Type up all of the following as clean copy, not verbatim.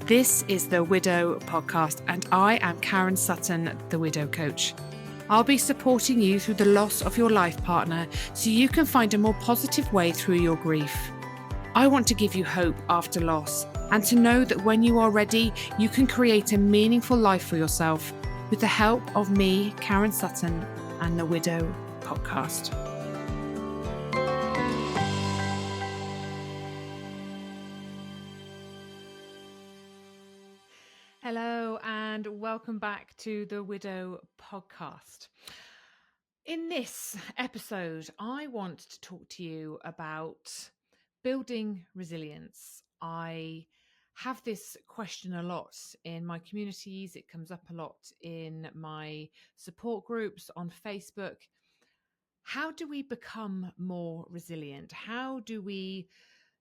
This is the Widow Podcast, and I am Karen Sutton, the Widow Coach. I'll be supporting you through the loss of your life partner so you can find a more positive way through your grief. I want to give you hope after loss and to know that when you are ready, you can create a meaningful life for yourself with the help of me, Karen Sutton, and the Widow Podcast. Hello and welcome back to the Widow Podcast. In this episode, I want to talk to you about building resilience. I have this question a lot in my communities. It comes up a lot in my support groups on Facebook. How do we become more resilient? How do we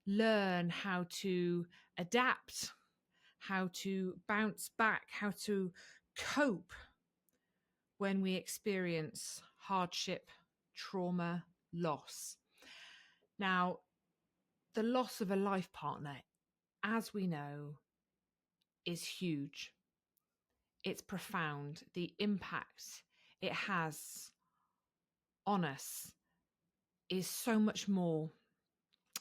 learn how to adapt, how to bounce back, how to cope when we experience hardship, trauma, loss? Now, the loss of a life partner, as we know, is huge. It's profound. The impact it has on us is so much more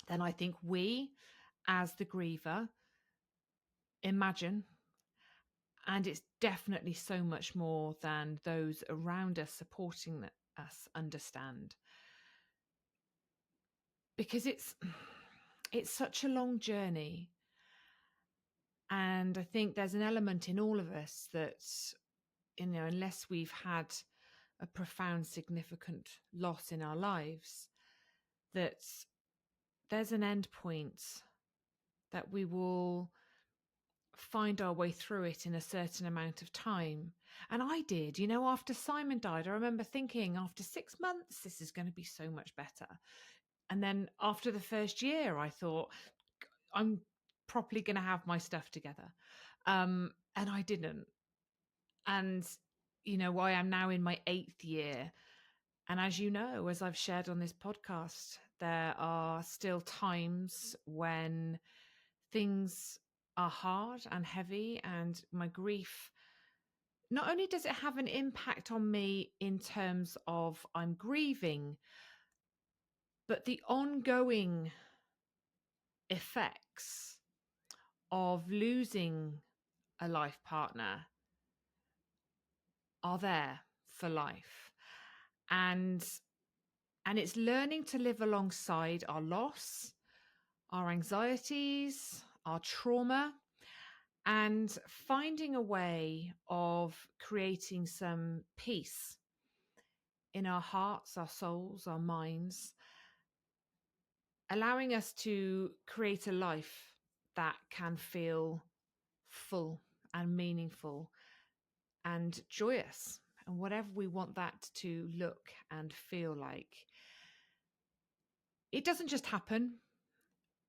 than I think we, as the griever, imagine. And it's definitely so much more than those around us supporting us understand. Because it's such a long journey. And I think there's an element in all of us that, unless we've had a profound, significant loss in our lives, that there's an end point that we will find our way through it in a certain amount of time. And I did, after Simon died, I remember thinking after 6 months, this is going to be so much better. And then after the first year, I thought, I'm properly going to have my stuff together. And I didn't. And, I am now in my 8th year. And as you know, as I've shared on this podcast, there are still times when things are hard and heavy, and my grief, not only does it have an impact on me in terms of I'm grieving, but the ongoing effects of losing a life partner are there for life. And it's learning to live alongside our loss, our anxieties, our trauma, and finding a way of creating some peace in our hearts, our souls, our minds, allowing us to create a life that can feel full and meaningful and joyous, and whatever we want that to look and feel like. It doesn't just happen.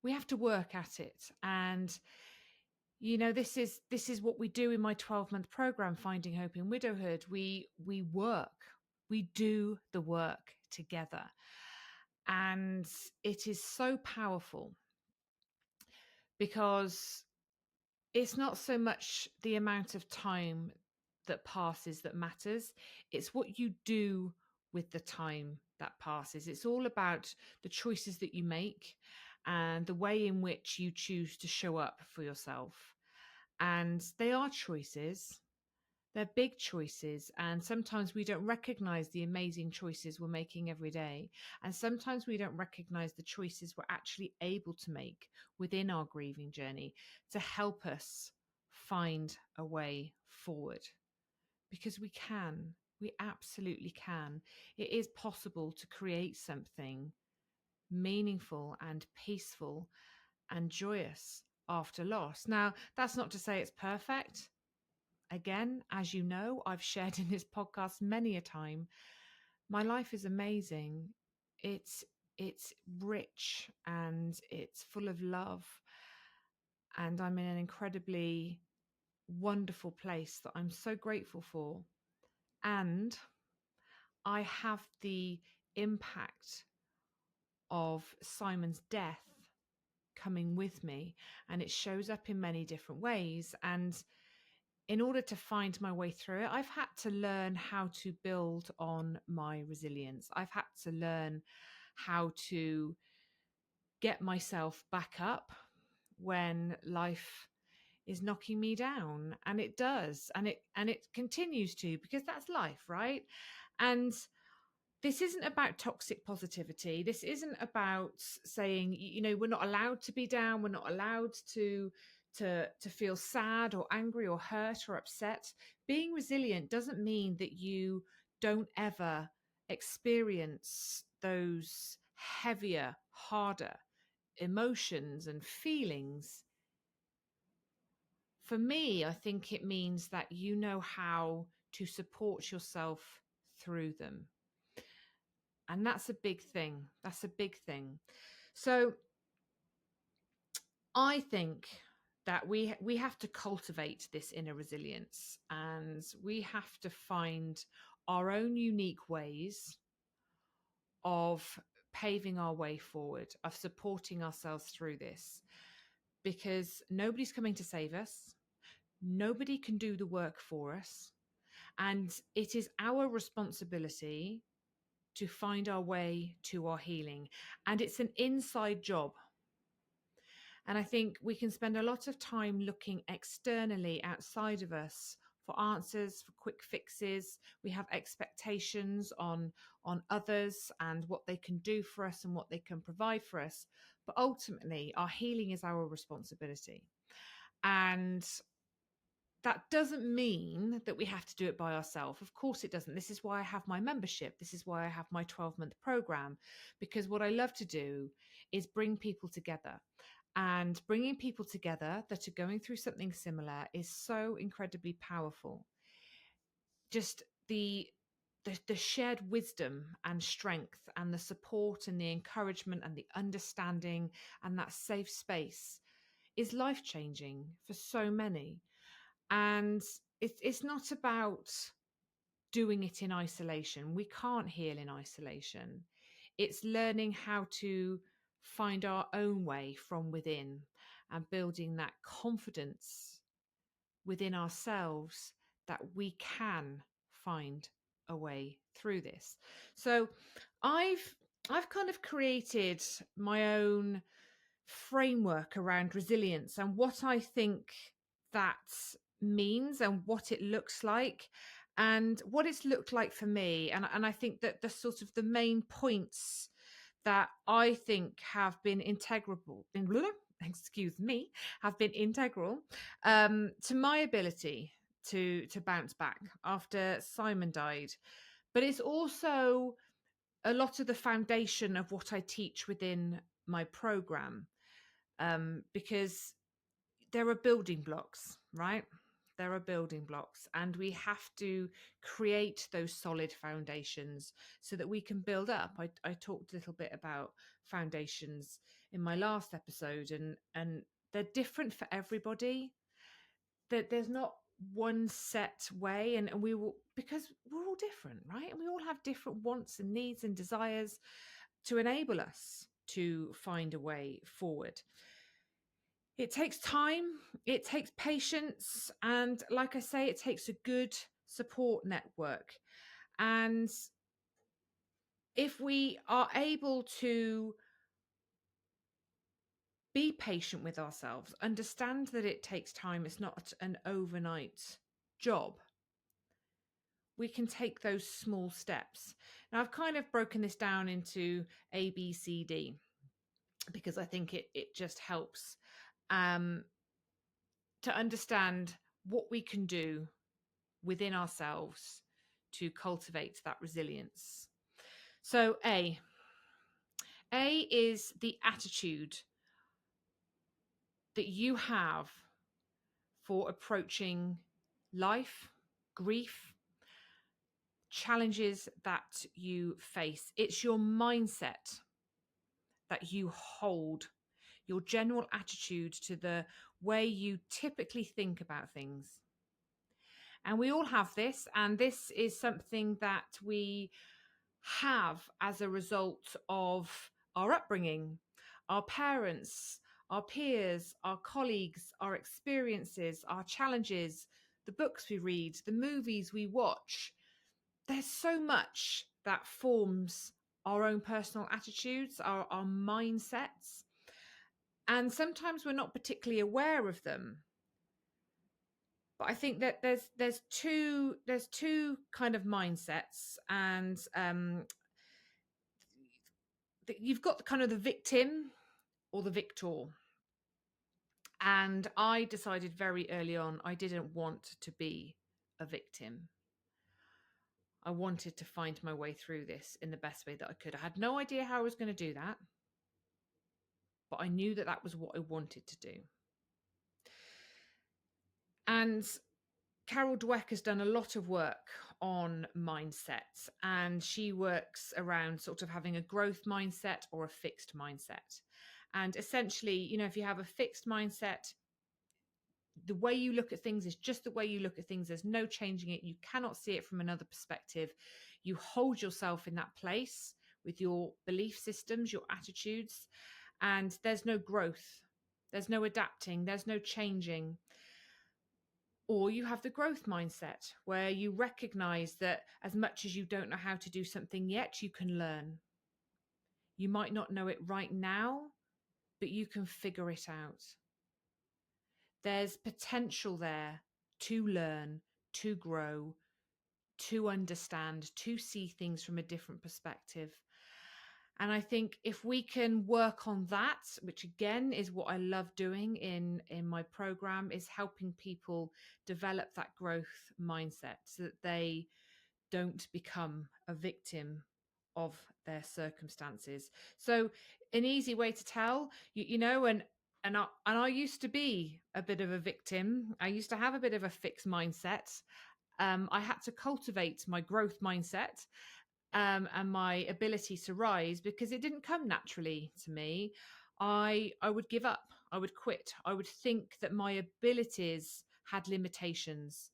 We have to work at it. And this is what we do in my 12-month program, Finding Hope in Widowhood. We work. We do the work together. And it is so powerful because it's not so much the amount of time that passes that matters. It's what you do with the time that passes. It's all about the choices that you make and the way in which you choose to show up for yourself. And they are choices. They're big choices. And sometimes we don't recognize the amazing choices we're making every day. And sometimes we don't recognize the choices we're actually able to make within our grieving journey to help us find a way forward. Because we can. We absolutely can. It is possible to create something meaningful and peaceful and joyous after loss. Now, that's not to say it's perfect. Again, as you know, I've shared in this podcast many a time, my life is amazing. It's rich and it's full of love. And I'm in an incredibly wonderful place that I'm so grateful for. And I have the impact of Simon's death coming with me, and it shows up in many different ways. And in order to find my way through it, I've had to learn how to build on my resilience. I've had to learn how to get myself back up when life is knocking me down, and it does, and it continues to, because that's life, right? And this isn't about toxic positivity. This isn't about saying, we're not allowed to be down, we're not allowed to feel sad or angry or hurt or upset. Being resilient doesn't mean that you don't ever experience those heavier, harder emotions and feelings. For me, I think it means that you know how to support yourself through them. And that's a big thing. That's a big thing. So I think that we have to cultivate this inner resilience, and we have to find our own unique ways of paving our way forward, of supporting ourselves through this, because nobody's coming to save us. Nobody can do the work for us. And it is our responsibility to find our way to our healing. And it's an inside job. And I think we can spend a lot of time looking externally outside of us for answers, for quick fixes. We have expectations on others and what they can do for us and what they can provide for us. But ultimately, our healing is our responsibility. And that doesn't mean that we have to do it by ourselves. Of course it doesn't. This is why I have my membership. This is why I have my 12-month program, because what I love to do is bring people together. And bringing people together that are going through something similar is so incredibly powerful. Just the shared wisdom and strength and the support and the encouragement and the understanding and that safe space is life-changing for so many. And it's not about doing it in isolation. We can't heal in isolation. It's learning how to find our own way from within and building that confidence within ourselves that we can find a way through this. So I've kind of created my own framework around resilience and what I think that means and what it looks like and what it's looked like for me. And I think that the sort of the main points that I think have been integral, excuse me, have been integral to my ability to bounce back after Simon died. But it's also a lot of the foundation of what I teach within my program, because there are building blocks, right? There are building blocks, and we have to create those solid foundations so that we can build up. I talked a little bit about foundations in my last episode, and they're different for everybody. That there's not one set way, and we will, because we're all different, right? And we all have different wants and needs and desires to enable us to find a way forward. It takes time, it takes patience, and like I say, it takes a good support network. And if we are able to be patient with ourselves, understand that it takes time, it's not an overnight job, we can take those small steps. Now, I've kind of broken this down into A, B, C, D, because I think it just helps to understand what we can do within ourselves to cultivate that resilience. So A is the attitude that you have for approaching life, grief, challenges that you face. It's your mindset that you hold, your general attitude to the way you typically think about things. And we all have this, and this is something that we have as a result of our upbringing, our parents, our peers, our colleagues, our experiences, our challenges, the books we read, the movies we watch. There's so much that forms our own personal attitudes, our mindsets. And sometimes we're not particularly aware of them. But I think that there's two kind of mindsets, and you've got the kind of the victim or the victor. And I decided very early on I didn't want to be a victim. I wanted to find my way through this in the best way that I could. I had no idea how I was going to do that, but I knew that that was what I wanted to do. And Carol Dweck has done a lot of work on mindsets, and she works around sort of having a growth mindset or a fixed mindset. And essentially, if you have a fixed mindset, the way you look at things is just the way you look at things. There's no changing it. You cannot see it from another perspective. You hold yourself in that place with your belief systems, your attitudes, and there's no growth. There's no adapting. There's no changing. Or you have the growth mindset where you recognize that as much as you don't know how to do something yet, you can learn. You might not know it right now, but you can figure it out. There's potential there to learn, to grow, to understand, to see things from a different perspective. And I think if we can work on that, which again is what I love doing in my program, is helping people develop that growth mindset so that they don't become a victim of their circumstances. So an easy way to tell, and I used to be a bit of a victim. I used to have a bit of a fixed mindset. I had to cultivate my growth mindset, and my ability to rise, because it didn't come naturally to me. I would give up. I would quit. I would think that my abilities had limitations.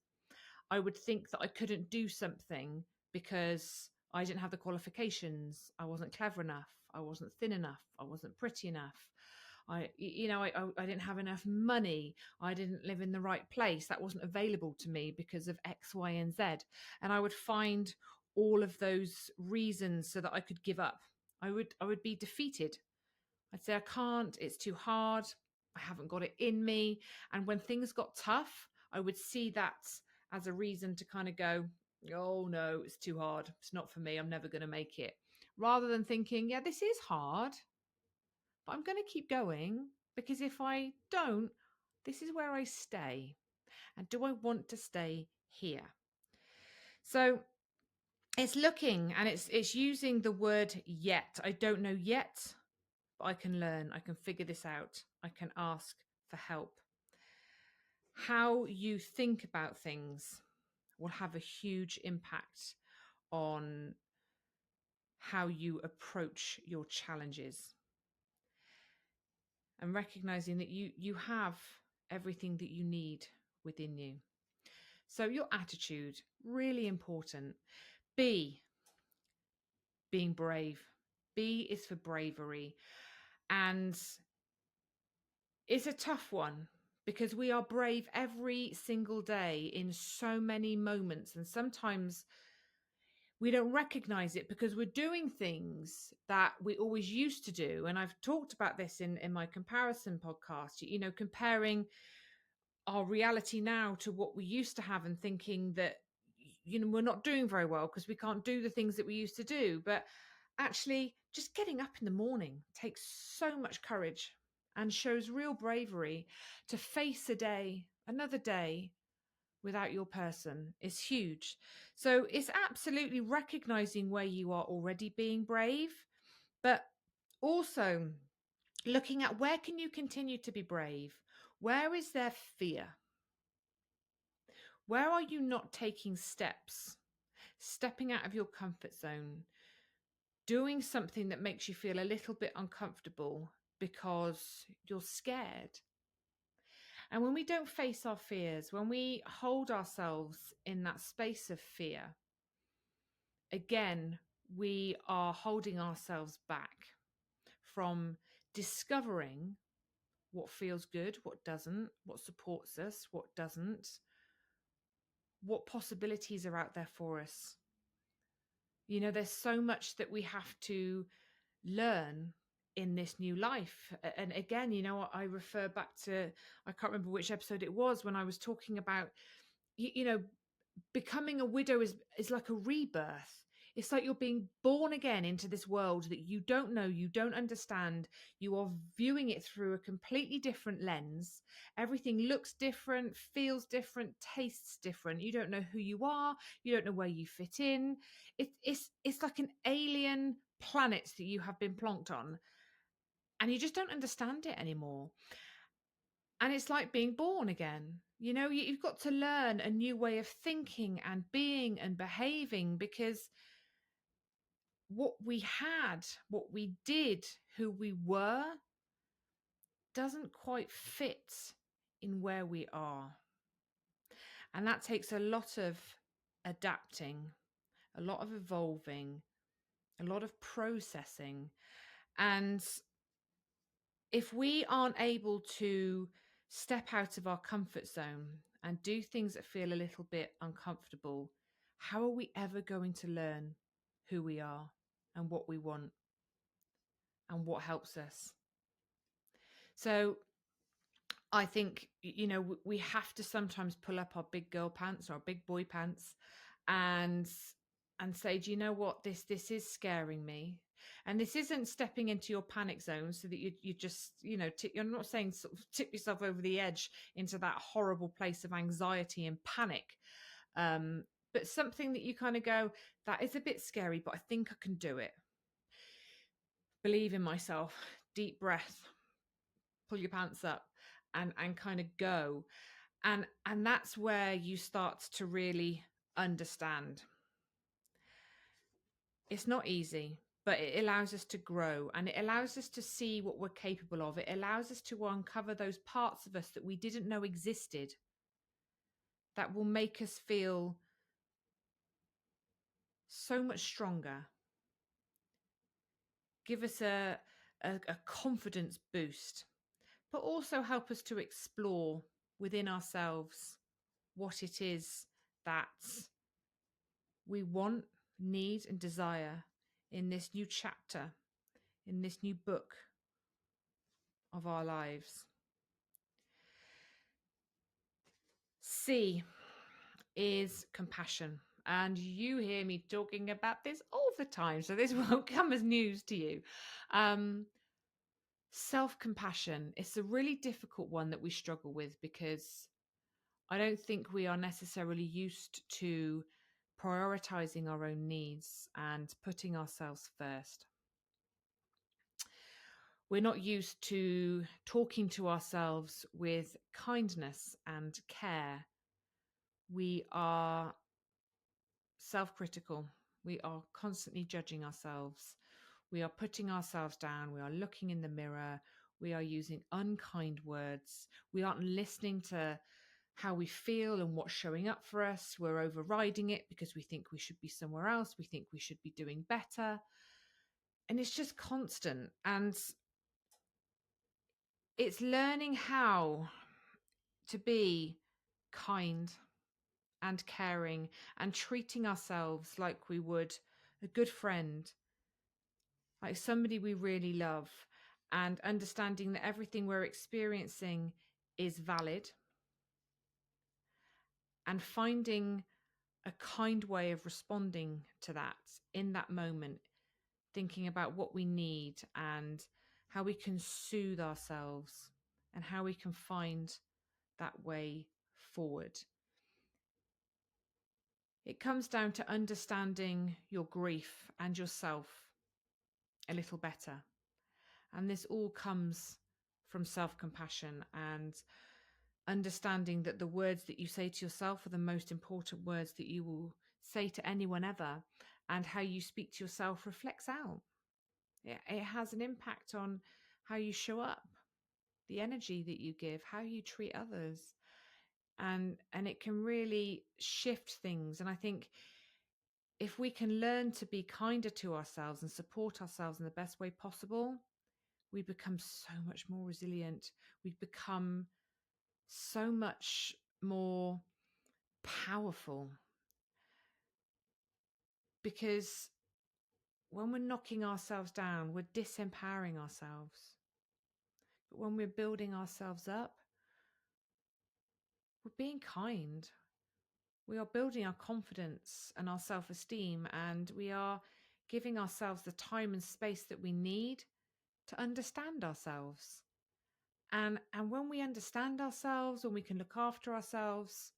I would think that I couldn't do something because I didn't have the qualifications. I wasn't clever enough. I wasn't thin enough. I wasn't pretty enough. I didn't have enough money. I didn't live in the right place. That wasn't available to me because of X, Y, and Z. And I would find all of those reasons so that I could give up. I would be defeated. I'd say I can't. It's too hard. I haven't got it in me. And when things got tough, I would see that as a reason to kind of go, oh no, it's too hard. It's not for me. I'm never going to make it. Rather than thinking, yeah, this is hard, but I'm going to keep going, because if I don't, this is where I stay. And do I want to stay here? So it's looking, and it's using the word yet. I don't know yet, but I can learn. I can figure this out. I can ask for help. How you think about things will have a huge impact on how you approach your challenges. And recognizing that you have everything that you need within you. So your attitude, really important. B, being brave. B is for bravery. And it's a tough one, because we are brave every single day in so many moments. And sometimes we don't recognize it because we're doing things that we always used to do. And I've talked about this in my comparison podcast, comparing our reality now to what we used to have, and thinking that, we're not doing very well because we can't do the things that we used to do. But actually, just getting up in the morning takes so much courage and shows real bravery. To face another day without your person is huge. So it's absolutely recognizing where you are already being brave, but also looking at where can you continue to be brave? Where is there fear? Where are you not taking steps, stepping out of your comfort zone, doing something that makes you feel a little bit uncomfortable because you're scared? And when we don't face our fears, when we hold ourselves in that space of fear, again, we are holding ourselves back from discovering what feels good, what doesn't, what supports us, what doesn't, what possibilities are out there for us. You know, there's so much that we have to learn in this new life. And again, you know, I refer back to, I can't remember which episode it was when I was talking about, you know, becoming a widow is like a rebirth. It's like you're being born again into this world that you don't know, you don't understand. You are viewing it through a completely different lens. Everything looks different, feels different, tastes different. You don't know who you are. You don't know where you fit in. It's like an alien planet that you have been plonked on, and you just don't understand it anymore. And it's like being born again. You know, you've got to learn a new way of thinking and being and behaving, because what we had, what we did, who we were, doesn't quite fit in where we are. And that takes a lot of adapting, a lot of evolving, a lot of processing. And if we aren't able to step out of our comfort zone and do things that feel a little bit uncomfortable, how are we ever going to learn who we are and what we want and what helps us? So I think, you know, we have to sometimes pull up our big girl pants or our big boy pants and say, do you know what, this is scaring me. And this isn't stepping into your panic zone so that you just, you know, you're not saying sort of tip yourself over the edge into that horrible place of anxiety and panic, but something that you kind of go, that is a bit scary, but I think I can do it. Believe in myself. Deep breath, pull your pants up, and kind of go. And that's where you start to really understand. It's not easy, but it allows us to grow, and it allows us to see what we're capable of. It allows us to uncover those parts of us that we didn't know existed, that will make us feel so much stronger, give us a confidence boost, but also help us to explore within ourselves what it is that we want, need, and desire in this new chapter, in this new book of our lives. C is compassion. And you hear me talking about this all the time, so this won't come as news to you. Self-compassion, it's a really difficult one that we struggle with, because I don't think we are necessarily used to prioritizing our own needs and putting ourselves first. We're not used to talking to ourselves with kindness and care. We are self-critical. We are constantly judging ourselves. We are putting ourselves down. We are looking in the mirror. We are using unkind words. We aren't listening to how we feel and what's showing up for us. We're overriding it because we think we should be somewhere else. We think we should be doing better. And it's just constant. And it's learning how to be kind and caring and treating ourselves like we would a good friend, like somebody we really love, and understanding that everything we're experiencing is valid, and finding a kind way of responding to that in that moment, thinking about what we need and how we can soothe ourselves and how we can find that way forward. It comes down to understanding your grief and yourself a little better. And this all comes from self-compassion and understanding that the words that you say to yourself are the most important words that you will say to anyone ever, and how you speak to yourself reflects out. It has an impact on how you show up, the energy that you give, how you treat others, and it can really shift things. And I think if we can learn to be kinder to ourselves and support ourselves in the best way possible, we become so much more resilient. We become so much more powerful, because when we're knocking ourselves down, we're disempowering ourselves. But when we're building ourselves up, we're being kind. We are building our confidence and our self-esteem, and we are giving ourselves the time and space that we need to understand ourselves. And when we understand ourselves, when we can look after ourselves,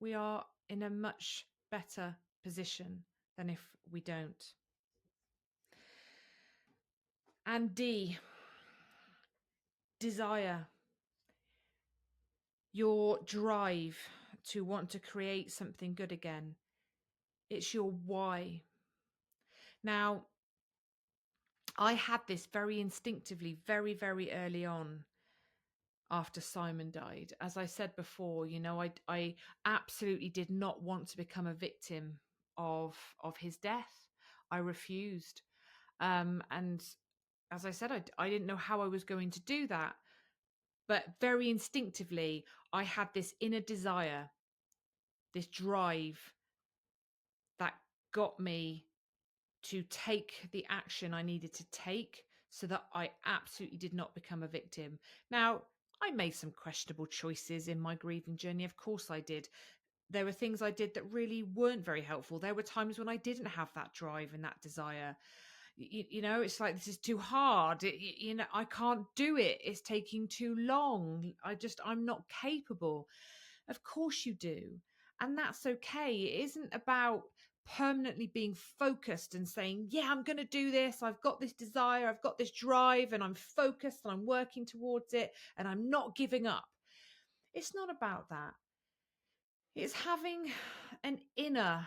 we are in a much better position than if we don't. And D, desire. Your drive to want to create something good again. It's your why. Now, I had this very instinctively, very, very early on after Simon died. As I said before, I absolutely did not want to become a victim of his death. I refused. And as I said, I didn't know how I was going to do that. But very instinctively, I had this inner desire, this drive that got me to take the action I needed to take so that I absolutely did not become a victim. Now, I made some questionable choices in my grieving journey. Of course I did. There were things I did that really weren't very helpful. There were times when I didn't have that drive and that desire. It's like, this is too hard. I can't do it. It's taking too long. I'm not capable. Of course you do. And that's okay. It isn't about permanently being focused and saying, yeah, I'm going to do this. I've got this desire. I've got this drive, and I'm focused and I'm working towards it and I'm not giving up. It's not about that. It's having an inner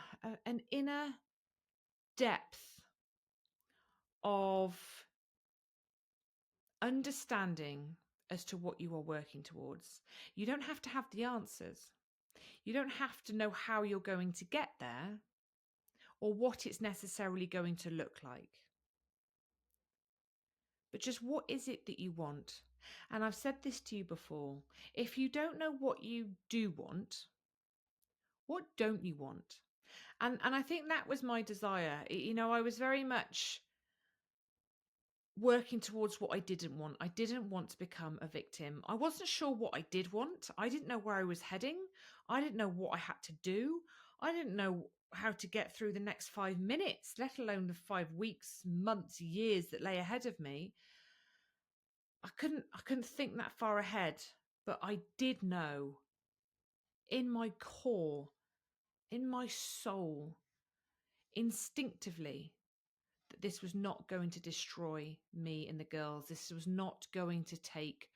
depth of understanding as to what you are working towards. You don't have to have the answers. You don't have to know how you're going to get there or what it's necessarily going to look like. But just, what is it that you want? And I've said this to you before. If you don't know what you do want, what don't you want? And I think that was my desire. I was very much working towards what I didn't want. I didn't want to become a victim. I wasn't sure what I did want. I didn't know where I was heading. I didn't know what I had to do. I didn't know how to get through the next 5 minutes, let alone the 5 weeks, months, years that lay ahead of me. I couldn't think that far ahead, but I did know in my core, in my soul, instinctively, that this was not going to destroy me and the girls. This was not going to take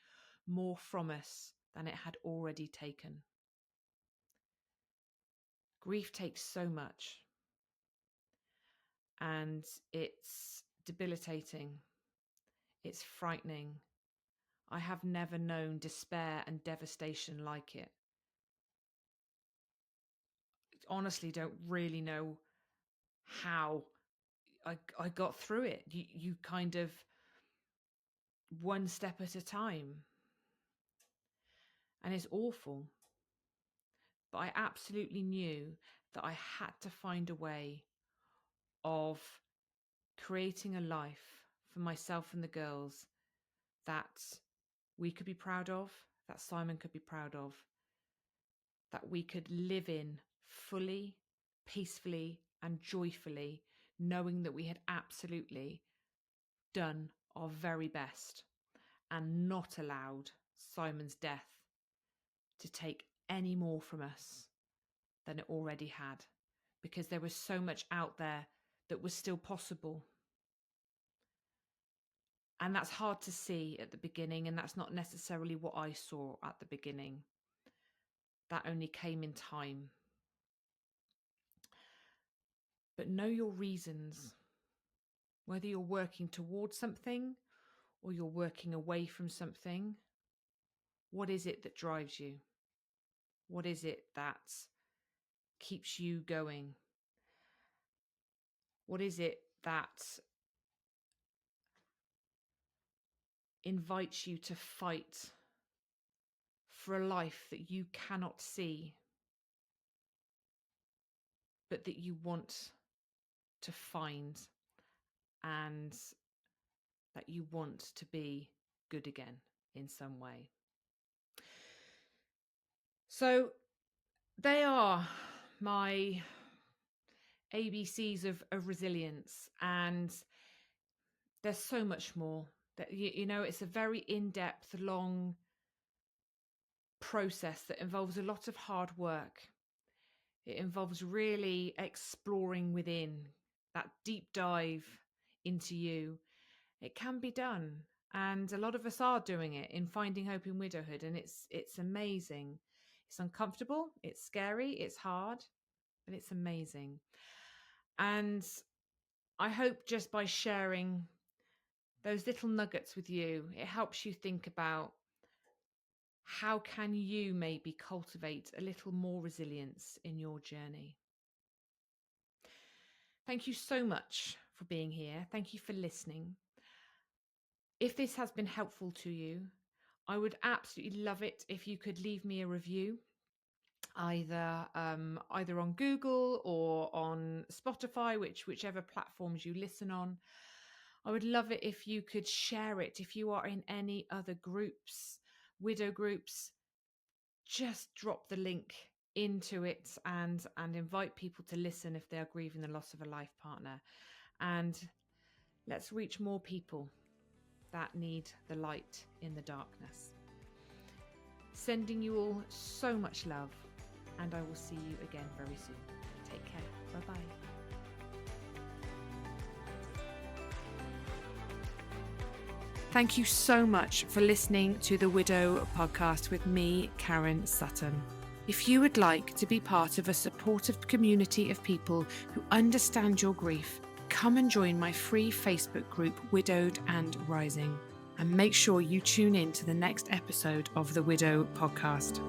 more from us than it had already taken. Grief takes so much, and it's debilitating. It's frightening. I have never known despair and devastation like it. Honestly, don't really know how I got through it. You kind of, one step at a time. And it's awful. But I absolutely knew that I had to find a way of creating a life for myself and the girls that we could be proud of, that Simon could be proud of, that we could live in fully, peacefully, and joyfully, knowing that we had absolutely done our very best and not allowed Simon's death to take any more from us than it already had, because there was so much out there that was still possible. And that's hard to see at the beginning, and that's not necessarily what I saw at the beginning. That only came in time. But know your reasons. Whether you're working towards something or you're working away from something, what is it that drives you? What is it that keeps you going? What is it that invites you to fight for a life that you cannot see, but that you want to find, and that you want to be good again in some way. So they are my ABCs of resilience, and there's so much more. That it's a very in-depth, long process that involves a lot of hard work. It involves really exploring within, that deep dive into you. It can be done, and a lot of us are doing it in Finding Hope in Widowhood, and it's amazing. It's uncomfortable, it's scary, it's hard, but it's amazing. And I hope just by sharing those little nuggets with you, it helps you think about how can you maybe cultivate a little more resilience in your journey. Thank you so much for being here. Thank you for listening. If this has been helpful to you, I would absolutely love it if you could leave me a review, either on Google or on Spotify, whichever platforms you listen on. I would love it if you could share it. If you are in any other groups, widow groups, just drop the link into it and invite people to listen if they are grieving the loss of a life partner. And let's reach more people that need the light in the darkness. Sending you all so much love, and I will see you again very soon. Take care. Bye-bye. Thank you so much for listening to the Widow podcast with me, Karen Sutton. If you would like to be part of a supportive community of people who understand your grief, come and join my free Facebook group, Widowed and Rising. And make sure you tune in to the next episode of the Widow podcast.